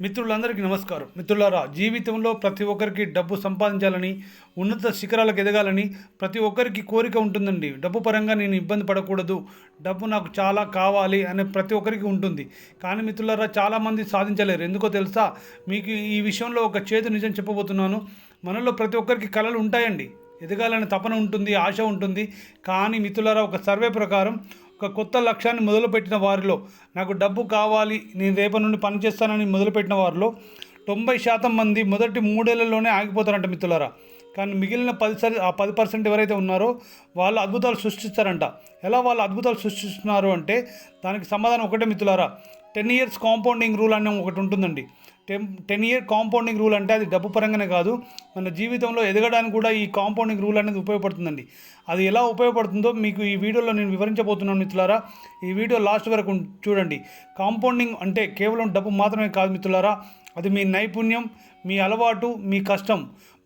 మిత్రులందరికీ నమస్కారం. మిత్రులారా, జీవితంలో ప్రతి ఒక్కరికి డబ్బు సంపాదించాలని, ఉన్నత శిఖరాలకు ఎదగాలని ప్రతి ఒక్కరికి కోరిక ఉంటుందండి. డబ్బు పరంగా నేను ఇబ్బంది పడకూడదు, డబ్బు నాకు చాలా కావాలి అనే ప్రతి ఒక్కరికి ఉంటుంది. కానీ మిత్రులారా, చాలామంది సాధించలేరు. ఎందుకో తెలుసా? మీకు ఈ విషయంలో ఒక చేదు నిజం చెప్పబోతున్నాను. మనలో ప్రతి ఒక్కరికి కలలు ఉంటాయండి, ఎదగాలనే తపన ఉంటుంది, ఆశ ఉంటుంది. కానీ మిత్రులారా, ఒక సర్వే ప్రకారం ఒక కొత్త లక్ష్యాన్ని మొదలుపెట్టిన వారిలో, నాకు డబ్బు కావాలి, నేను రేపటి నుండి పని చేస్తానని మొదలుపెట్టిన వారిలో 90% మంది మొదటి 3 ఏళ్లలోనే ఆగిపోతారంట మిత్రులారా. కానీ మిగిలిన 10% ఎవరైతే ఉన్నారో వాళ్ళు అద్భుతాలు సృష్టిస్తారంట. ఎలా వాళ్ళు అద్భుతాలు సృష్టిస్తున్నారు అంటే దానికి సమాధానం ఒకటే మిత్రులారా. 10 years కాంపౌండింగ్ రూల్ అనే ఒకటి ఉంటుందండి. 10 year కాంపౌండింగ్ రూల్ అంటే అది డబ్బు పరంగానే కాదు, మన జీవితంలో ఎదగడానికి కూడా ఈ కాంపౌండింగ్ రూల్ అనేది ఉపయోగపడుతుందండి. అది ఎలా ఉపయోగపడుతుందో మీకు ఈ వీడియోలో నేను వివరించబోతున్నాను మిత్రులారా. ఈ వీడియో లాస్ట్ వరకు చూడండి. కాంపౌండింగ్ అంటే కేవలం డబ్బు మాత్రమే కాదు మిత్రులారా, అది మీ నైపుణ్యం, మీ అలవాటు, మీ కష్టం.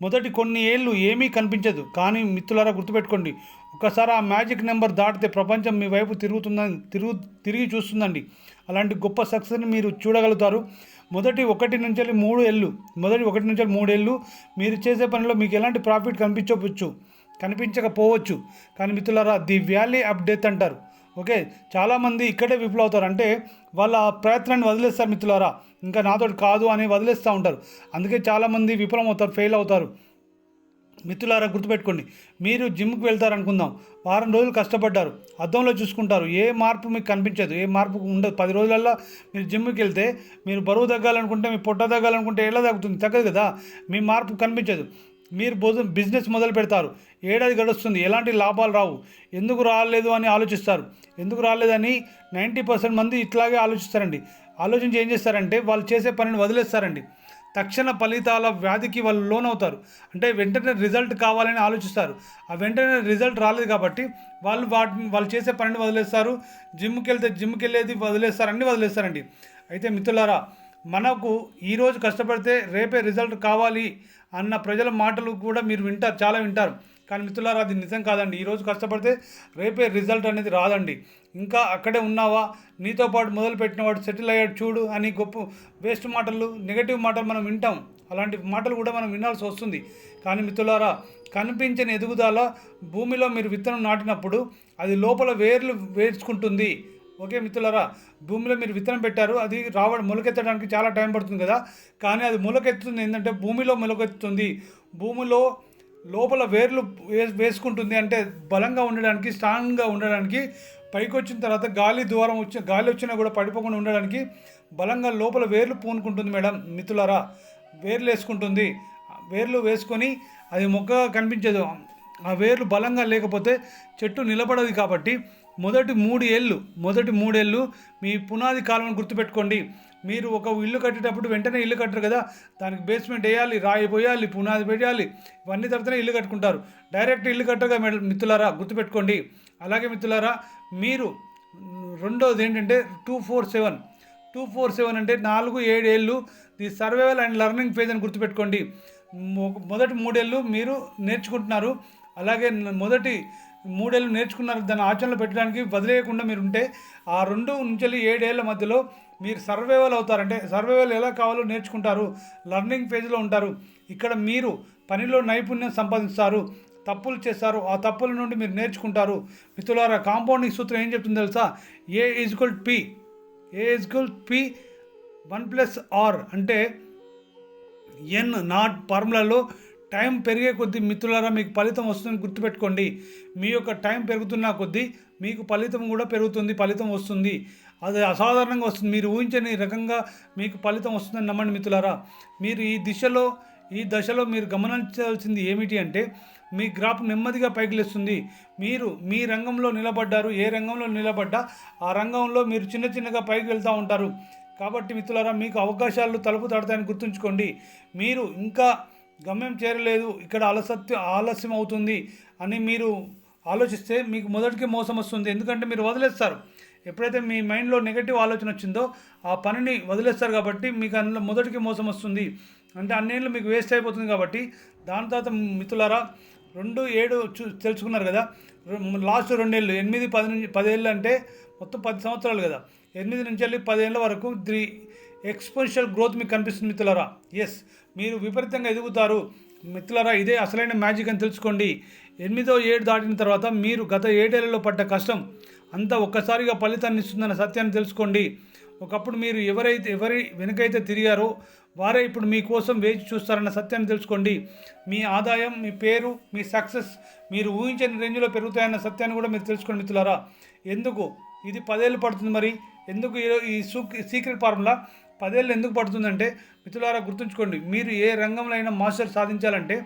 మొదటి కొన్ని ఏళ్ళు ఏమీ కనిపించదు, కానీ మిత్రులారా గుర్తుపెట్టుకోండి, ఒకసారి ఆ మ్యాజిక్ నెంబర్ దాటితే ప్రపంచం మీ వైపు తిరిగి చూస్తుందండి. అలాంటి గొప్ప సక్సెస్ని మీరు చూడగలుగుతారు. మొదటి 1 నుంచి 3 ఏళ్ళు మీరు చేసే పనిలో మీకు ఎలాంటి ప్రాఫిట్ కనిపించకపోవచ్చు. కానీ మిత్రులారా, ది వ్యాలీ ఆఫ్ డెత్ అంటారు. ఓకే, చాలామంది ఇక్కడే విఫలవుతారు. అంటే వాళ్ళ ప్రయత్నాన్ని వదిలేస్తారు మిత్రులారా, ఇంకా నాతో కాదు అని వదిలేస్తూ ఉంటారు. అందుకే చాలామంది విఫలమవుతారు, ఫెయిల్ అవుతారు. మిత్రులారా గుర్తుపెట్టుకోండి, మీరు జిమ్కి వెళ్తారనుకుందాం, వారం రోజులు కష్టపడ్డారు, అద్దంలో చూసుకుంటారు, ఏ మార్పు మీకు కనిపించదు, ఏ మార్పు ఉండదు. 10 రోజులల్లో మీరు జిమ్కి వెళ్తే మీరు బరువు తగ్గాలనుకుంటే, మీ పొట్ట తగ్గాలనుకుంటే ఎలా తగ్గుతుంది? తగ్గదు కదా, మీ మార్పు కనిపించదు. మీరు బిజినెస్ మొదలు పెడతారు, ఏడాది గడుస్తుంది, ఎలాంటి లాభాలు రావు. ఎందుకు రాలేదు అని ఆలోచిస్తారు. ఎందుకు రాలేదని 90% మంది ఇట్లాగే ఆలోచిస్తారండి. ఆలోచించి ఏం చేస్తారంటే వాళ్ళు చేసే పనిని వదిలేస్తారండి. తక్షణ ఫలితాల వ్యాధికి వాళ్ళు లోనవుతారు. అంటే వెంటనే రిజల్ట్ కావాలని ఆలోచిస్తారు. ఆ వెంటనే రిజల్ట్ రాలేదు కాబట్టి వాళ్ళు చేసే పనిని వదిలేస్తారు. జిమ్కి వెళ్ళేది వదిలేస్తారు, అన్నీ వదిలేస్తారండి. అయితే మిత్రులారా, మనకు ఈరోజు కష్టపడితే రేపే రిజల్ట్ కావాలి అన్న ప్రజల మాటలు కూడా మీరు చాలా వింటారు. కానీ మిత్రులారా, అది నిజం కాదండి. ఈరోజు కష్టపడితే రేపే రిజల్ట్ అనేది రాదండి. ఇంకా అక్కడే ఉన్నావా, నీతో పాటు మొదలుపెట్టినవాడు సెటిల్ అయ్యాడు చూడు అని గొప్ప వేస్ట్ మాటలు, నెగటివ్ మాటలు మనం వింటాం. అలాంటి మాటలు కూడా మనం వినాల్సి వస్తుంది. కానీ మిత్రులారా, కనిపించని ఎదుగుదల, భూమిలో మీరు విత్తనం నాటినప్పుడు అది లోపల వేర్లు వేసుకుంటుంది. ఓకే మిత్రులారా, భూమిలో మీరు విత్తనం పెట్టారు, అది మొలకెత్తడానికి చాలా టైం పడుతుంది కదా, కానీ అది మొలకెత్తుతుంది ఏంటంటే భూమిలో మొలకెత్తుతుంది. భూమిలో లోపల వేర్లు వేసుకుంటుంది. అంటే బలంగా ఉండడానికి, స్ట్రాంగ్గా ఉండడానికి, పైకి వచ్చిన తర్వాత గాలి వచ్చినా కూడా పడిపోకుండా ఉండడానికి బలంగా లోపల వేర్లు పూనుకుంటుంది మేడం. మిత్రులారా, వేర్లు వేసుకుంటుంది. వేర్లు వేసుకొని అది మొక్కగా కనిపించదు. ఆ వేర్లు బలంగా లేకపోతే చెట్టు నిలబడదు. కాబట్టి మొదటి 3 ఏళ్ళు మీ పునాది కాలంను గుర్తుపెట్టుకోండి. మీరు ఒక ఇల్లు కట్టేటప్పుడు వెంటనే ఇల్లు కట్టరు కదా, దానికి బేస్మెంట్ వేయాలి, రాయి పోయాలి, పునాది పెట్టాలి, ఇవన్నీ తర్వాతనే ఇల్లు కట్టుకుంటారు. డైరెక్ట్ ఇల్లు కట్టగా మిత్రులారా గుర్తుపెట్టుకోండి. అలాగే మిత్రులారా, మీరు రెండోది ఏంటంటే 247 అంటే 4-7 ఏళ్ళు the survival and learning phase అని గుర్తుపెట్టుకోండి. మొదటి 3 ఏళ్ళు మీరు నేర్చుకుంటున్నారు. అలాగే మొదటి 3 ఏళ్ళు నేర్చుకున్నారు, దాన్ని ఆచరణలో పెట్టడానికి వదిలేయకుండా మీరు ఉంటే ఆ 2 నుంచి 7 ఏళ్ళ మధ్యలో మీరు సర్వైవల్ అవుతారంటే సర్వైవల్ ఎలా కావాలో నేర్చుకుంటారు, లర్నింగ్ ఫేజ్లో ఉంటారు. ఇక్కడ మీరు పనిలో నైపుణ్యం సంపాదిస్తారు, తప్పులు చేస్తారు, ఆ తప్పుల నుండి మీరు నేర్చుకుంటారు. మిత్రులారా, కాంపౌండింగ్ సూత్రం ఏం చెప్తుందో తెలుసా? A=P 1+R అంటే ఎన్ నాట్ ఫార్ములాలో టైం పెరిగే కొద్దీ మిత్రులారా మీకు ఫలితం వస్తుందని గుర్తుపెట్టుకోండి. మీ యొక్క టైం పెరుగుతున్న కొద్దీ మీకు ఫలితం కూడా పెరుగుతుంది, ఫలితం వస్తుంది. అది అసాధారణంగా వస్తుంది. మీరు ఊహించని రకంగా మీకు ఫలితం వస్తుందని నమ్మండి మిత్రులారా. మీరు ఈ దశలో మీరు గమనించాల్సింది ఏమిటి అంటే మీ గ్రాఫ్ నెమ్మదిగా పైకి లేస్తుంది. మీరు మీ రంగంలో నిలబడ్డారు, ఏ రంగంలో నిలబడ్డా ఆ రంగంలో మీరు చిన్నగా పైకి వెళ్తూ ఉంటారు. కాబట్టి మిత్రులారా, మీకు అవకాశాలు తలుపు తడతాయని గుర్తుంచుకోండి. మీరు ఇంకా గమ్యం చేరలేదు, ఇక్కడ ఆలస్యం అవుతుంది అని మీరు ఆలోచిస్తే మీకు మొదటికి మోసం వస్తుంది. ఎందుకంటే మీరు వదిలేస్తారు. ఎప్పుడైతే మీ మైండ్లో నెగటివ్ ఆలోచన వచ్చిందో ఆ పనిని వదిలేస్తారు. కాబట్టి మీకు అందులో మొదటికి మోసం వస్తుంది. అంటే అన్నేళ్ళు మీకు వేస్ట్ అయిపోతుంది. కాబట్టి దాని తర్వాత మిత్రులారా, 2-7 తెలుసుకున్నారు కదా, లాస్ట్ 2 ఏళ్ళు 8-10 ఏళ్ళు అంటే మొత్తం 10 సంవత్సరాలు కదా. 8 నుంచి 10 ఏళ్ళ వరకు ఎక్స్పోనెన్షియల్ గ్రోత్ మీకు కనిపిస్తుంది మిత్రులారా. ఎస్, మీరు విపరీతంగా ఎదుగుతారు మిత్రులారా. ఇదే అసలైన మ్యాజిక్ అని తెలుసుకోండి. 8వ ఏడు దాటిన తర్వాత మీరు గత 7 ఏళ్లలో పడ్డ కష్టం అంతా ఒక్కసారిగా ఫలితాన్ని ఇస్తుందన్న సత్యాన్ని తెలుసుకోండి. ఒకప్పుడు మీరు ఎవరి వెనుకైతే తిరిగారో వారే ఇప్పుడు మీకోసం వేచి చూస్తారన్న సత్యాన్ని తెలుసుకోండి. మీ ఆదాయం, మీ పేరు, మీ సక్సెస్ మీరు ఊహించని రేంజ్లో పెరుగుతాయన్న సత్యాన్ని కూడా మీరు తెలుసుకోండి మిత్రులారా. ఎందుకు ఇది 10 ఏళ్ళు పడుతుంది? మరి ఎందుకు ఈ సీక్రెట్ ఫార్ములా 10 ఏళ్ళు ఎందుకు పడుతుందంటే మిత్రులారా, గుర్తుంచుకోండి, మీరు ఏ రంగంలో అయినా మాస్టర్ సాధించాలంటే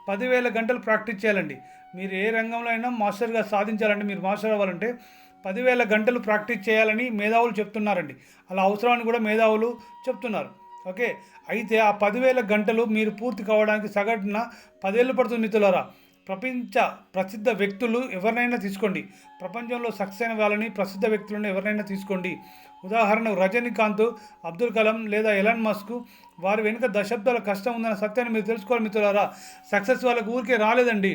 10,000 గంటలు ప్రాక్టీస్ చేయాలండి. మీరు ఏ రంగంలో అయినా మాస్టర్గా సాధించాలంటే, మీరు మాస్టర్ అవ్వాలంటే 10,000 గంటలు ప్రాక్టీస్ చేయాలని మేధావులు చెప్తున్నారండి. అలా అవసరాన్ని కూడా మేధావులు చెప్తున్నారు. ఓకే, అయితే ఆ 10,000 గంటలు మీరు పూర్తి కావడానికి సగటున 10 ఏళ్ళు పడుతుంది మిత్రులారా. ప్రసిద్ధ వ్యక్తులు ఎవరినైనా తీసుకోండి, ప్రపంచంలో సక్సెస్ అయిన వాళ్ళని ప్రసిద్ధ వ్యక్తులను ఎవరినైనా తీసుకోండి. ఉదాహరణకు రజనీకాంత్, అబ్దుల్ కలాం లేదా ఎలాన్ మస్క్, వారి వెనుక దశాబ్దాల కష్టం ఉందన్న సత్యాన్ని మీరు తెలుసుకోవాలి మిత్రులారా. సక్సెస్ వాళ్ళకు ఊరికే రాలేదండి.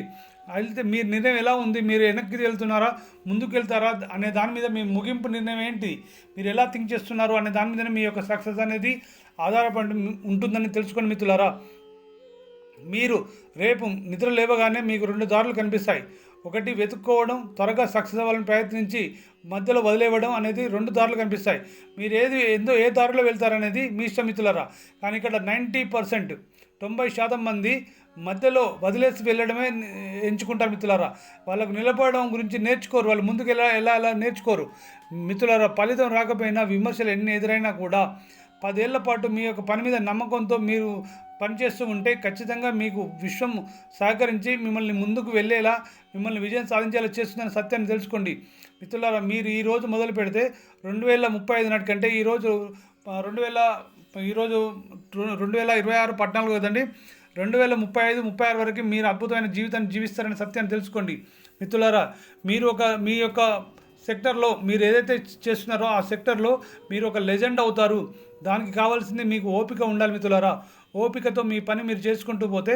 అయితే మీ నిర్ణయం ఎలా ఉంది? మీరు వెనక్కి వెళ్తున్నారా, ముందుకు వెళ్తారా అనే దాని మీద మీ ముగింపు నిర్ణయం ఏంటి? మీరు ఎలా థింక్ చేస్తున్నారు అనే దాని మీదనే మీ యొక్క సక్సెస్ అనేది ఆధారపడి ఉంటుందని తెలుసుకోండి మిత్రులారా. మీరు రేపు నిద్ర లేవగానే మీకు 2 దారులు కనిపిస్తాయి. ఒకటి వెతుక్కోవడం, త్వరగా సక్సెస్ అవ్వాలని ప్రయత్నించి మధ్యలో వదిలేయడం అనేది 2 దారులు కనిపిస్తాయి. మీరు ఏ దారిలో వెళ్తారనేది మీ ఇష్టం మిత్రులారా. కానీ ఇక్కడ 90% మంది మధ్యలో వదిలేసి వెళ్ళడమే ఎంచుకుంటారు మిత్రులారా. వాళ్ళకు నిలబడడం గురించి నేర్చుకోరు, వాళ్ళు ముందుకు ఎలా నేర్చుకోరు మిత్రులారా. ఫలితం రాకపోయినా, విమర్శలు ఎన్ని ఎదురైనా కూడా 10 ఏళ్ల పాటు మీ యొక్క పని మీద నమ్మకంతో మీరు పనిచేస్తూ ఉంటే ఖచ్చితంగా మీకు విశ్వం సహకరించి మిమ్మల్ని ముందుకు వెళ్ళేలా, మిమ్మల్ని విజయం సాధించేలా చేస్తుందన్న సత్యాన్ని తెలుసుకోండి మిత్రులారా. మీరు ఈరోజు మొదలు పెడితే 2035 నాటికంటే ఈరోజు 2026 14 కదండి, 2035-36 వరకు మీరు అద్భుతమైన జీవితాన్ని జీవిస్తారనే సత్యాన్ని తెలుసుకోండి మిత్రులారా. మీ యొక్క సెక్టర్లో మీరు ఏదైతే చేస్తున్నారో ఆ సెక్టర్లో మీరు ఒక లెజెండ్ అవుతారు. దానికి కావాల్సింది మీకు ఓపిక ఉండాలి మిత్రులారా. ఓపికతో మీ పని మీరు చేసుకుంటూ పోతే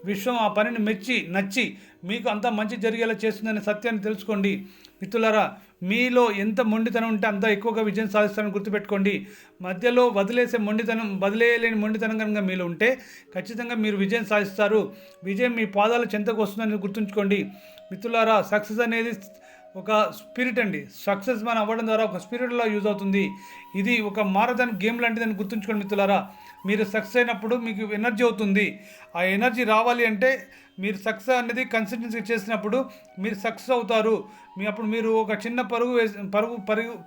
విశ్వం ఆ పనిని నచ్చి మీకు అంతా మంచి జరిగేలా చేస్తుందనే సత్యాన్ని తెలుసుకోండి మిత్రులారా. మీలో ఎంత మొండితనం ఉంటే అంత ఎక్కువగా విజయం సాధిస్తారని గుర్తుపెట్టుకోండి. మధ్యలో వదిలేయలేని మొండితనం కనుక మీలో ఉంటే ఖచ్చితంగా మీరు విజయం సాధిస్తారు. విజయం మీ పాదాల చెంతకు వస్తుందని గుర్తుంచుకోండి మిత్రులారా. సక్సెస్ అనేది ఒక స్పిరిట్ అండి. సక్సెస్ మనం అవ్వడం ద్వారా ఒక స్పిరిట్లో యూజ్ అవుతుంది. ఇది ఒక మారథాన్ గేమ్ లాంటిదని గుర్తుంచుకోండి మిత్రులారా. మీరు సక్సెస్ అయినప్పుడు మీకు ఎనర్జీ అవుతుంది. ఆ ఎనర్జీ రావాలి అంటే మీరు సక్సెస్ అనేది కన్సిస్టెన్సీ చేసినప్పుడు మీరు సక్సెస్ అవుతారు. అప్పుడు మీరు ఒక చిన్న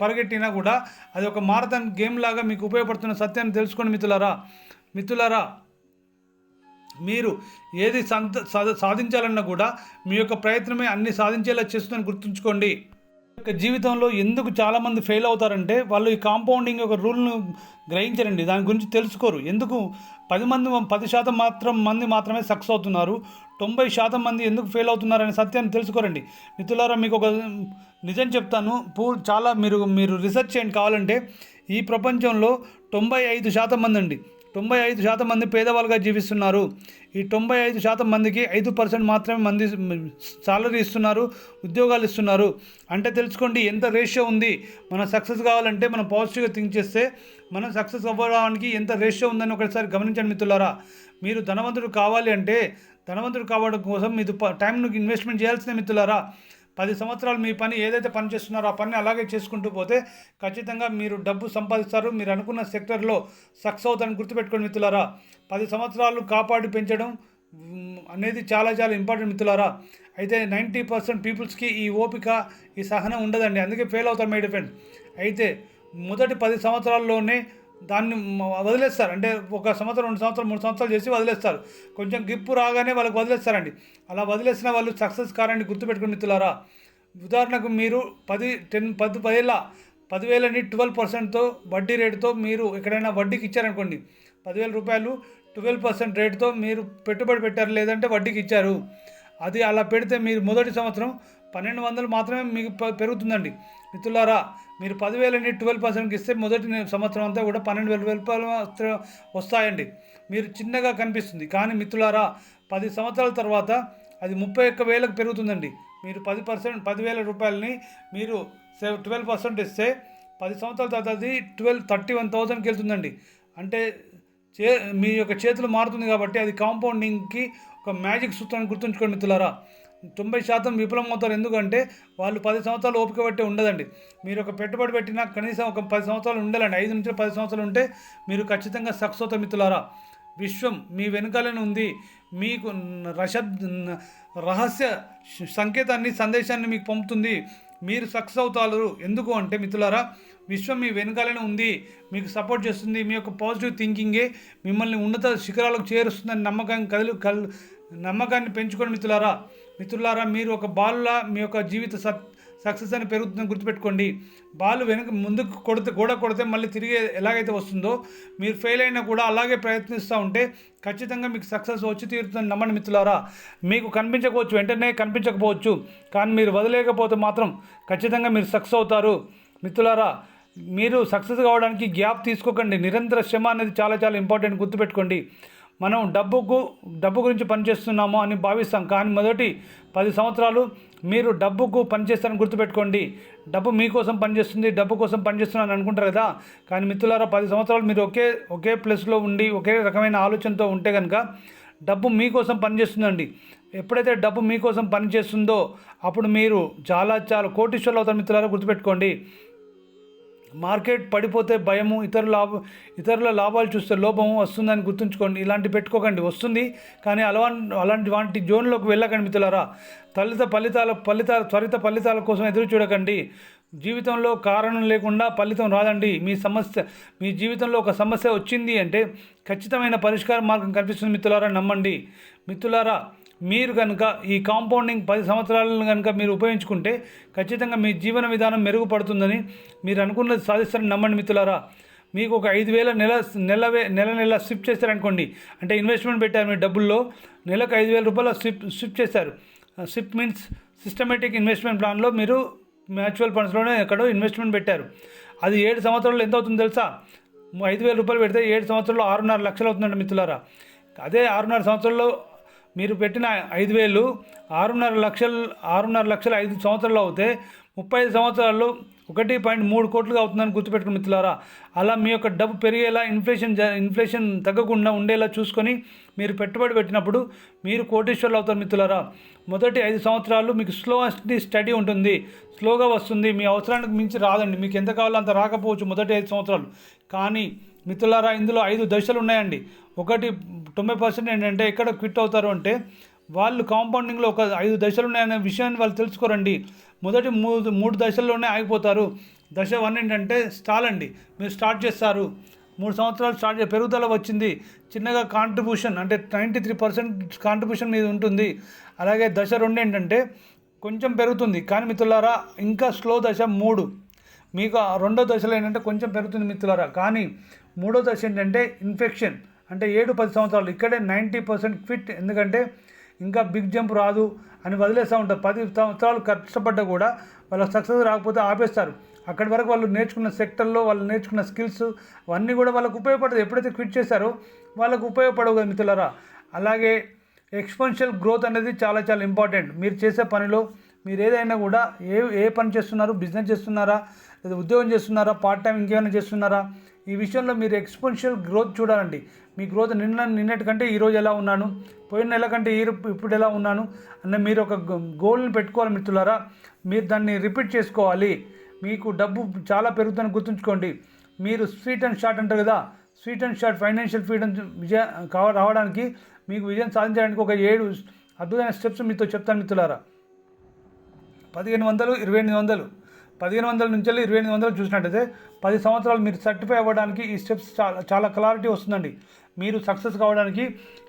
పరుగెట్టినా కూడా అది ఒక మారథాన్ గేమ్ లాగా మీకు ఉపయోగపడుతున్న సత్యాన్ని తెలుసుకోండి మిత్రులారా. మీరు ఏది సాధించాలన్నా కూడా మీ యొక్క ప్రయత్నమే అన్ని సాధించేలా చేస్తుందని గుర్తుంచుకోండి. జీవితంలో ఎందుకు చాలామంది ఫెయిల్ అవుతారంటే వాళ్ళు ఈ కాంపౌండింగ్ ఒక రూల్ను గ్రహించరండి, దాని గురించి తెలుసుకోరు. ఎందుకు 10% మాత్రమే సక్సెస్ అవుతున్నారు, 90% మంది ఎందుకు ఫెయిల్ అవుతున్నారనే సత్యాన్ని తెలుసుకోరండి మిత్రులారా. మీకు ఒక నిజం చెప్తాను, చాలా మీరు రీసెర్చ్ చేయండి కావాలంటే. ఈ ప్రపంచంలో 95% మంది అండి, 95% మంది పేదవాళ్ళుగా జీవిస్తున్నారు. ఈ 95% మందికి 5% మాత్రమే సాలరీ ఇస్తున్నారు, ఉద్యోగాలు ఇస్తున్నారు. అంటే తెలుసుకోండి ఎంత రేషియో ఉంది. మనం సక్సెస్ కావాలంటే మనం పాజిటివ్గా థింక్ చేస్తే మనం సక్సెస్ అవ్వడానికి ఎంత రేషియో ఉందని ఒకసారి గమనించండి మిత్రులారా. మీరు ధనవంతుడు కావాలి అంటే ధనవంతుడు కావడం కోసం మీరు టైంను ఇన్వెస్ట్మెంట్ చేయాల్సిన మిత్రులారా. 10 సంవత్సరాలు మీ పని ఏదైతే పని చేస్తున్నారో ఆ పని అలాగే చేసుకుంటూ పోతే ఖచ్చితంగా మీరు డబ్బు సంపాదిస్తారు. మీరు అనుకున్న సెక్టర్లో సక్సెస్ అవుతారని గుర్తుపెట్టుకోండి మిత్రులారా. 10 సంవత్సరాలు కాపాడి పెంచడం అనేది చాలా చాలా ఇంపార్టెంట్ మిత్రులారా. అయితే 90% పీపుల్స్కి ఈ ఓపిక, ఈ సహనం ఉండదండి, అందుకే ఫెయిల్ అవుతారు మై డిఫెండ్. అయితే మొదటి 10 సంవత్సరాల్లోనే దాన్ని వదిలేస్తారు. అంటే 1 సంవత్సరం, 2 సంవత్సరాలు, 3 సంవత్సరాలు చేసి వదిలేస్తారు. కొంచెం గిప్పు రాగానే వాళ్ళకి వదిలేస్తారండి. అలా వదిలేసిన వాళ్ళు సక్సెస్ కారని గుర్తుపెట్టుకుని మిత్రులారా. ఉదాహరణకు మీరు 10,000ని 12%తో వడ్డీ రేటుతో మీరు ఎక్కడైనా వడ్డీకి ఇచ్చారనుకోండి, 10,000 రూపాయలు 12% రేటుతో మీరు పెట్టుబడి పెట్టారు, లేదంటే వడ్డీకి ఇచ్చారు. అది అలా పెడితే మీరు మొదటి సంవత్సరం 1,200 మాత్రమే మీకు పెరుగుతుందండి మిత్రులారా. మీరు 10,000ని 12%కి ఇస్తే మొదటి సంవత్సరం అంతా కూడా 12,000 రూపాయలు వస్తాయండి. మీరు చిన్నగా కనిపిస్తుంది, కానీ మిత్రులారా 10 సంవత్సరాల తర్వాత అది 31,000కు పెరుగుతుందండి. మీరు 10,000 రూపాయలని మీరు 12% ఇస్తే 10 సంవత్సరాల తర్వాత అది 31,000కి వెళ్తుందండి. అంటే చే మీ యొక్క చేతులు మారుతుంది కాబట్టి అది కాంపౌండింగ్కి ఒక మ్యాజిక్ సూత్రాన్ని గుర్తుంచుకోండి మిత్రులారా. 90% విఫలమవుతారు. ఎందుకంటే వాళ్ళు 10 సంవత్సరాలు ఓపిక బట్టి ఉండదండి. మీరు ఒక పెట్టుబడి పెట్టినా కనీసం ఒక 10 సంవత్సరాలు ఉండాలండి. 5 నుంచి 10 సంవత్సరాలు ఉంటే మీరు ఖచ్చితంగా సక్సెస్ అవుతారు మిత్రులారా. విశ్వం మీ వెనుకాలనే ఉంది. మీకు రహస్య సంకేతాన్ని సందేశాన్ని మీకు పంపుతుంది. మీరు సక్సెస్ అవుతారు. ఎందుకు అంటే మిత్రులారా, విశ్వం మీ వెనుకాలనే ఉంది, మీకు సపోర్ట్ చేస్తుంది. మీ యొక్క పాజిటివ్ థింకింగే మిమ్మల్ని ఉన్నత శిఖరాలకు చేరుస్తుందని నమ్మకాన్ని పెంచుకోండి మిత్రులారా. మీరు ఒక బాలులా మీ యొక్క జీవిత సక్సెస్ అని పెరుగుతుందని గుర్తుపెట్టుకోండి. బాల్ ముందుకు గోడ కొడితే మళ్ళీ తిరిగి ఎలాగైతే వస్తుందో, మీరు ఫెయిల్ అయినా కూడా అలాగే ప్రయత్నిస్తూ ఉంటే ఖచ్చితంగా మీకు సక్సెస్ వచ్చి తీరుతుందని నమ్మండి మిత్రులారా. మీకు కనిపించకపోవచ్చు, వెంటనే కనిపించకపోవచ్చు, కానీ మీరు వదిలేకపోతే మాత్రం ఖచ్చితంగా మీరు సక్సెస్ అవుతారు మిత్రులారా. మీరు సక్సెస్ కావడానికి గ్యాప్ తీసుకోకండి. నిరంతర శ్రమ అనేది చాలా చాలా ఇంపార్టెంట్, గుర్తుపెట్టుకోండి. మనం డబ్బు గురించి పనిచేస్తున్నాము అని భావిస్తాం, కానీ మొదటి 10 సంవత్సరాలు మీరు డబ్బుకు పనిచేస్తారని గుర్తుపెట్టుకోండి. డబ్బు మీకోసం పనిచేస్తుంది, డబ్బు కోసం పనిచేస్తున్నాను అనుకుంటారు కదా, కానీ మిత్రులారా 10 సంవత్సరాలు మీరు ఒకే ప్లేస్లో ఉండి ఒకే రకమైన ఆలోచనతో ఉంటే కనుక డబ్బు మీకోసం పనిచేస్తుందండి. ఎప్పుడైతే డబ్బు మీకోసం పనిచేస్తుందో అప్పుడు మీరు చాలా చాలా కోటీశ్వరులు అవుతారు మిత్రులారా, గుర్తుపెట్టుకోండి. మార్కెట్ పడిపోతే భయము, ఇతరుల లాభాలు చూస్తే లోపము వస్తుందని గుర్తుంచుకోండి. ఇలాంటి పెట్టుకోకండి. వస్తుంది కానీ అలాంటి వాటి జోన్లోకి వెళ్ళకండి మిత్రులారా. త్వరిత ఫలితాల కోసం ఎదురు చూడకండి. జీవితంలో కారణం లేకుండా ఫలితం రాదండి. మీ జీవితంలో ఒక సమస్య వచ్చింది అంటే ఖచ్చితమైన పరిష్కార మార్గం కనిపిస్తుంది మిత్రులారా, నమ్మండి మిత్రులారా. మీరు కనుక ఈ కాంపౌండింగ్ 10 సంవత్సరాలను కనుక మీరు ఉపయోగించుకుంటే ఖచ్చితంగా మీ జీవన విధానం మెరుగుపడుతుందని, మీరు అనుకున్నది సాధిస్తారని నమ్మండి మిత్రులారా. మీకు ఒక 5,000 నెల స్విప్ చేస్తారనుకోండి, అంటే ఇన్వెస్ట్మెంట్ పెట్టారు మీ డబ్బుల్లో, నెలకు 5,000 రూపాయలు స్విప్ చేశారు. స్విప్ మీన్స్ సిస్టమేటిక్ ఇన్వెస్ట్మెంట్ ప్లాన్లో మీరు మ్యూచువల్ ఫండ్స్లోనే ఎక్కడో ఇన్వెస్ట్మెంట్ పెట్టారు. అది 7 సంవత్సరాలు ఎంత అవుతుందో తెలుసా? 5,000 రూపాయలు పెడితే 7 సంవత్సరాల్లో 6.5 లక్షలు అవుతుందండి మిత్రులారా. అదే 6.5 సంవత్సరాల్లో మీరు పెట్టిన 5,000 6.5 లక్షలు 5 సంవత్సరాలు అవుతే 35 సంవత్సరాల్లో 1.3 కోట్లుగా అవుతుందని గుర్తుపెట్టుకుని మిత్రులారా. అలా మీ యొక్క డబ్బు పెరిగేలా, ఇన్ఫ్లేషన్ తగ్గకుండా ఉండేలా చూసుకొని మీరు పెట్టుబడి పెట్టినప్పుడు మీరు కోటీశ్వరులు అవుతారు మిత్రులారా. మొదటి 5 సంవత్సరాలు మీకు స్టడీ ఉంటుంది, స్లోగా వస్తుంది, మీ అవసరానికి మించి రాదండి. మీకు ఎంత కావాలో అంత రాకపోవచ్చు మొదటి 5 సంవత్సరాలు. కానీ మిత్రులారా, ఇందులో 5 దశలు ఉన్నాయండి. ఒకటి 90% ఏంటంటే ఎక్కడ క్విట్ అవుతారు అంటే వాళ్ళు కాంపౌండింగ్లో ఒక 5 దశలు ఉన్నాయనే విషయాన్ని వాళ్ళు తెలుసుకోరండి. మొదటి 3 దశల్లోనే ఆగిపోతారు. దశ 1 ఏంటంటే స్టాల్ అండి. మీరు స్టార్ట్ చేస్తారు, 3 సంవత్సరాలు పెరుగుదల వచ్చింది, చిన్నగా కాంట్రిబ్యూషన్ అంటే 93% కాంట్రిబ్యూషన్ మీద ఉంటుంది. అలాగే దశ 2 ఏంటంటే కొంచెం పెరుగుతుంది, కానీ మిత్రులారా ఇంకా స్లో. దశ 3 మీకు రెండో దశలో ఏంటంటే కొంచెం పెరుగుతుంది మిత్రులారా, కానీ మూడో దశ ఏంటంటే ఇన్ఫెక్షన్, అంటే 7-10 సంవత్సరాలు ఇక్కడే 90% క్విట్. ఎందుకంటే ఇంకా బిగ్ జంప్ రాదు అని వదిలేస్తూ ఉంటారు. 10 సంవత్సరాలు కష్టపడ్డా కూడా వాళ్ళకి సక్సెస్ రాకపోతే ఆపేస్తారు. అక్కడి వరకు వాళ్ళు నేర్చుకున్న సెక్టర్లో వాళ్ళు నేర్చుకున్న స్కిల్స్ అవన్నీ కూడా వాళ్ళకు ఉపయోగపడదు. ఎప్పుడైతే క్విట్ చేశారో వాళ్ళకు ఉపయోగపడవు కదా మిత్రులారా. అలాగే ఎక్స్పోనెన్షియల్ గ్రోత్ అనేది చాలా చాలా ఇంపార్టెంట్. మీరు చేసే పనిలో మీరు ఏదైనా కూడా ఏ పని చేస్తున్నారు, బిజినెస్ చేస్తున్నారా లేదా ఉద్యోగం చేస్తున్నారా, పార్ట్ టైం ఇంకేమైనా చేస్తున్నారా, ఈ విషయంలో మీరు ఎక్స్పోనెన్షియల్ గ్రోత్ చూడాలండి. మీ గ్రోత్ నిన్నటి కంటే ఈరోజు ఎలా ఉన్నాను, పోయిన నెల కంటే ఇప్పుడు ఎలా ఉన్నాను అన్న మీరు ఒక గోల్ని పెట్టుకోవాలి మిత్రులారా. మీరు దాన్ని రిపీట్ చేసుకోవాలి. మీకు డబ్బు చాలా పెరుగుతుందని గుర్తుంచుకోండి. మీరు స్వీట్ అండ్ షార్ట్ అంటారు కదా, sweet and short financial freedom రావడానికి, మీకు విజయం సాధించడానికి ఒక 7 అద్భుతమైన స్టెప్స్ మీతో చెప్తాను మిత్రులారా. 1500, 2800, 1500 నుంచి 2800 చూసినట్టయితే 10 సంవత్సరాలు మీరు సర్టిఫై అవ్వడానికి ఈ స్టెప్స్ చాలా క్లారిటీ వస్తుందండి. మీరు సక్సెస్ కావడానికి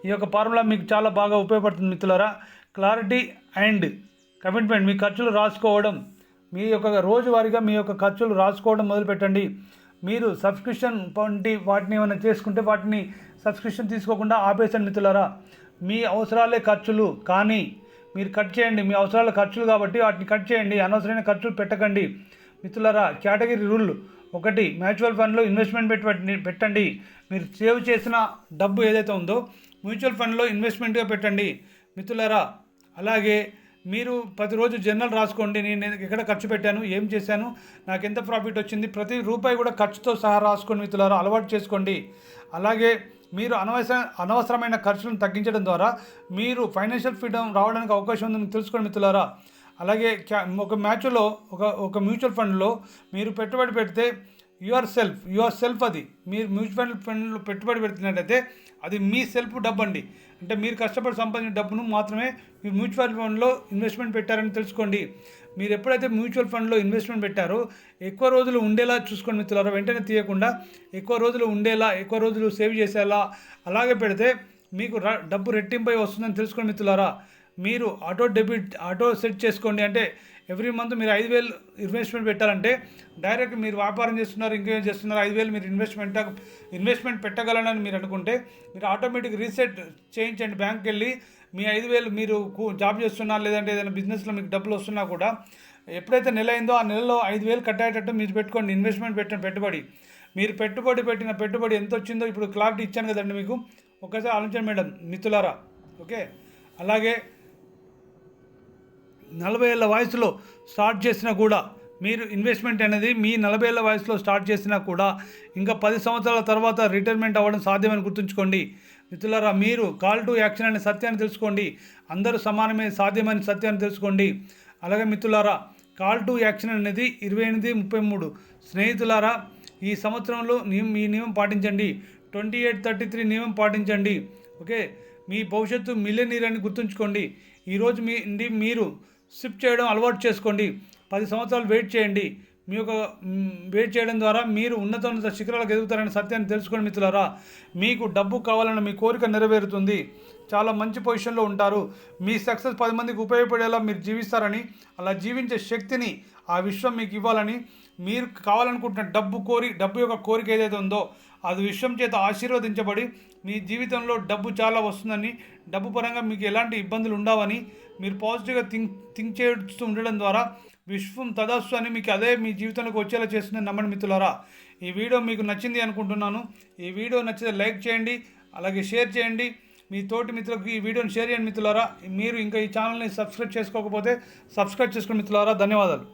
ఈ యొక్క ఫార్ములా మీకు చాలా బాగా ఉపయోగపడుతుంది మిత్రులారా. Clarity and commitment. మీ ఖర్చులు రాసుకోవడం, మీ యొక్క రోజువారీగా మీ యొక్క ఖర్చులు రాసుకోవడం మొదలుపెట్టండి. మీరు సబ్స్క్రిప్షన్ వంటి వాటిని ఏమైనా చేసుకుంటే వాటిని సబ్స్క్రిప్షన్ తీసుకోకుండా ఆపేసండి మిత్రులారా. మీ అవసరాలే ఖర్చులు, కానీ మీరు కట్ చేయండి. మీ అవసరాల ఖర్చులు కాబట్టి వాటిని కట్ చేయండి. అనవసరమైన ఖర్చులు పెట్టకండి మిత్రులారా. కేటగిరీ రూల్ 1, మ్యూచువల్ ఫండ్లో ఇన్వెస్ట్మెంట్ పెట్టండి. మీరు సేవ్ చేసిన డబ్బు ఏదైతే ఉందో మ్యూచువల్ ఫండ్లో ఇన్వెస్ట్మెంట్గా పెట్టండి మిత్రులారా. అలాగే మీరు ప్రతిరోజు జర్నల్ రాసుకోండి. నేను ఎక్కడ ఖర్చు పెట్టాను, ఏం చేశాను, నాకు ఎంత ప్రాఫిట్ వచ్చింది, ప్రతి రూపాయి కూడా ఖర్చుతో సహా రాసుకోండి మిత్రులారా, అలవాటు చేసుకోండి. అలాగే మీరు అనవసరమైన ఖర్చులను తగ్గించడం ద్వారా మీరు ఫైనాన్షియల్ ఫ్రీడమ్ రావడానికి అవకాశం ఉందని తెలుసుకోండి మిత్రులారా. అలాగే ఒక మ్యాచ్లో ఒక మ్యూచువల్ ఫండ్లో మీరు పెట్టుబడి పెడితే యువర్ సెల్ఫ్ అది మీరు మ్యూచువల్ ఫండ్లో పెట్టుబడి పెడుతున్నట్టయితే అది మీ సెల్ఫ్ డబ్బు అండి. అంటే మీరు కష్టపడి సంపాదించిన డబ్బును మాత్రమే మీరు మ్యూచువల్ ఫండ్లో ఇన్వెస్ట్మెంట్ పెట్టారని తెలుసుకోండి. మీరు ఎప్పుడైతే మ్యూచువల్ ఫండ్లో ఇన్వెస్ట్మెంట్ పెట్టారో ఎక్కువ రోజులు ఉండేలా చూసుకోండి మిత్రులారా. వెంటనే తీయకుండా ఎక్కువ రోజులు ఉండేలా, ఎక్కువ రోజులు సేవ్ చేసేలా అలాగే పెడితే మీకు డబ్బు రెట్టింపై వస్తుందని తెలుసుకోండి మిత్రులారా. మీరు ఆటో సెట్ చేసుకోండి. అంటే ఎవ్రీ మంత్ మీరు 5,000 ఇన్వెస్ట్మెంట్ పెట్టాలంటే డైరెక్ట్ మీరు వ్యాపారం చేస్తున్నారు, ఇంకేం చేస్తున్నారు, 5,000 మీరు ఇన్వెస్ట్మెంట్ పెట్టగలనని మీరు అనుకుంటే మీరు ఆటోమేటిక్ రీసెట్ చేయించండి. బ్యాంక్కి వెళ్ళి మీ 5,000 మీరు జాబ్ చేస్తున్నా లేదంటే ఏదైనా బిజినెస్లో మీకు డబ్బులు వస్తున్నా కూడా ఎప్పుడైతే నెల అయిందో ఆ నెలలో 5,000 కట్టేటట్టు మీరు పెట్టుకోండి. ఇన్వెస్ట్మెంట్ పెట్టిన పెట్టుబడి మీరు పెట్టిన పెట్టుబడి ఎంత వచ్చిందో ఇప్పుడు క్లారిటీ ఇచ్చాను కదండి మీకు. ఒక్కసారి ఆలోచించండి మేడం మిత్రులారా. ఓకే, అలాగే 40 ఏళ్ళ వయసులో స్టార్ట్ చేసినా కూడా మీరు ఇన్వెస్ట్మెంట్ అనేది మీ 40 ఏళ్ళ వయసులో స్టార్ట్ చేసినా కూడా ఇంకా 10 సంవత్సరాల తర్వాత రిటైర్మెంట్ అవ్వడం సాధ్యమని గుర్తుంచుకోండి మిత్రులారా. మీరు కాల్ టు యాక్షన్ అనే సత్యాన్ని తెలుసుకోండి. అందరూ సమానమే సాధ్యమని సత్యాన్ని తెలుసుకోండి. అలాగే మిత్రులారా, కాల్ టు యాక్షన్ అనేది 28-33. స్నేహితులారా, ఈ సంవత్సరంలో మీ నియమం పాటించండి. 28-33 నియమం పాటించండి. ఓకే, మీ భవిష్యత్తు మిలియనీర్ అని గుర్తుంచుకోండి. ఈరోజు మీరు షిఫ్ట్ చేయడం అలవాటు చేసుకోండి. 10 సంవత్సరాలు వెయిట్ చేయండి. వెయిట్ చేయడం ద్వారా మీరు ఉన్నత శిఖరాలకు ఎదుగుతారనే సత్యాన్ని తెలుసుకోండి మిత్రులారా. మీకు డబ్బు కావాలన్న మీ కోరిక నెరవేరుతుంది. చాలా మంచి పొజిషన్లో ఉంటారు. మీ సక్సెస్ 10 మందికి ఉపయోగపడేలా మీరు జీవిస్తారని, అలా జీవించే శక్తిని ఆ విశ్వం మీకు ఇవ్వాలని, మీరు కావాలనుకుంటున్న డబ్బు యొక్క కోరిక ఏదైతే ఉందో అది విశ్వం చేత ఆశీర్వదించబడి మీ జీవితంలో డబ్బు చాలా వస్తుందని, డబ్బు పరంగా మీకు ఎలాంటి ఇబ్బందులు ఉండవని మీరు పాజిటివ్గా థింక్ చేస్తూ ఉండడం ద్వారా విశ్వం తదాస్తు అని మీకు అదే మీ జీవితంలోకి వచ్చేలా చేస్తుందని నమ్మండి మిత్రులారా. ఈ వీడియో మీకు నచ్చింది అనుకుంటున్నాను. ఈ వీడియో నచ్చితే లైక్ చేయండి, అలాగే షేర్ చేయండి. మీ తోటి మిత్రులకు ఈ వీడియోని షేర్ చేయండి మిత్రులారా. మీరు ఇంకా ఈ ఛానల్ని సబ్స్క్రైబ్ చేసుకోకపోతే సబ్స్క్రైబ్ చేసుకోండి మిత్రులారా. ధన్యవాదాలు.